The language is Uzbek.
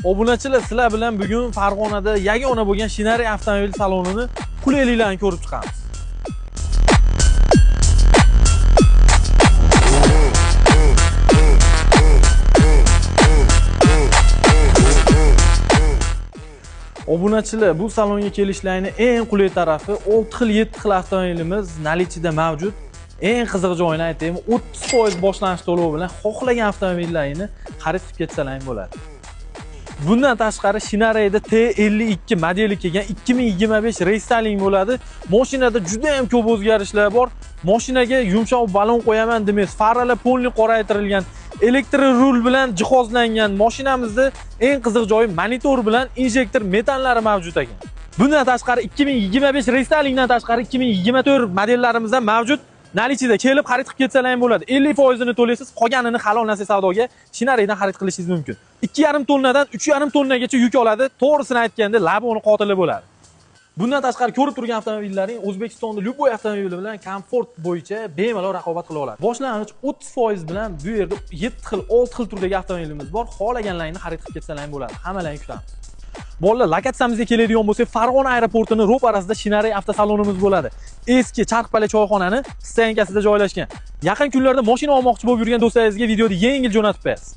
Obunachilar, sizlar bilan bugun Farg'onada yagona bo'lgan Shinari avtomobil salonini qulayliklarni ko'rib chiqamiz. Obunachilar, bu salonga kelishlarini eng qulay tarafi 6 xil 7 xil avtomobilimiz наличиеda mavjud. Eng qiziq joyini aytaymi, 30% boshlanish to'lovi bilan xohlagan avtomobillaringizni xarid qilib ketsalaring bo'ladi. Bundan tashqari Shinarida T52 modeli kelgan 2025 restyling bo'ladi. Mashinada juda ham ko'p o'zgarishlar bor. Mashinaga yumshoq balon qo'yaman demaysiz. Farlar polni qoraytirilgan, elektr rul bilan jihozlangan. Mashinamizda eng qiziq joyi monitor bilan injektor metallari mavjud ekan. Bundan tashqari 2025 restylingdan tashqari 2024 modellarimizda mavjud. Наличиеda kelib xarid qilib ketsalaring bo'ladi. 50% ni to'laysiz, qolganini halol nasib savdoga Shinaridan xarid qilishingiz mumkin. 2,5 tonnadan 3,5 tonnagacha yuk oladi. To'g'risini aytganda laboni qotili bo'ladi. Bundan tashqari ko'rib turgan avtomobillaring O'zbekistonda любой avtomobili bilan komfort bo'yicha bemalol raqobat qila oladi. Boshlang'ich 30% bilan bu yerda 7 xil, 6 xil turdagi avtomobilimiz bor. Xohlaganlaringni xarid qilib ketsalaring bo'ladi. Hammalaringni kutamiz. Bolalar, lokatsiyamizga keladigan bo'lsak, Farg'ona aeroportining ro'parasida Shinari avtosalonimiz bo'ladi. Eski Charxpala choyxonani stoyankasida joylashgan. Yaqin kunlarda mashina olmoqchi bo'lib yurgan do'stlaringizga videoni yengil jo'natib berasiz.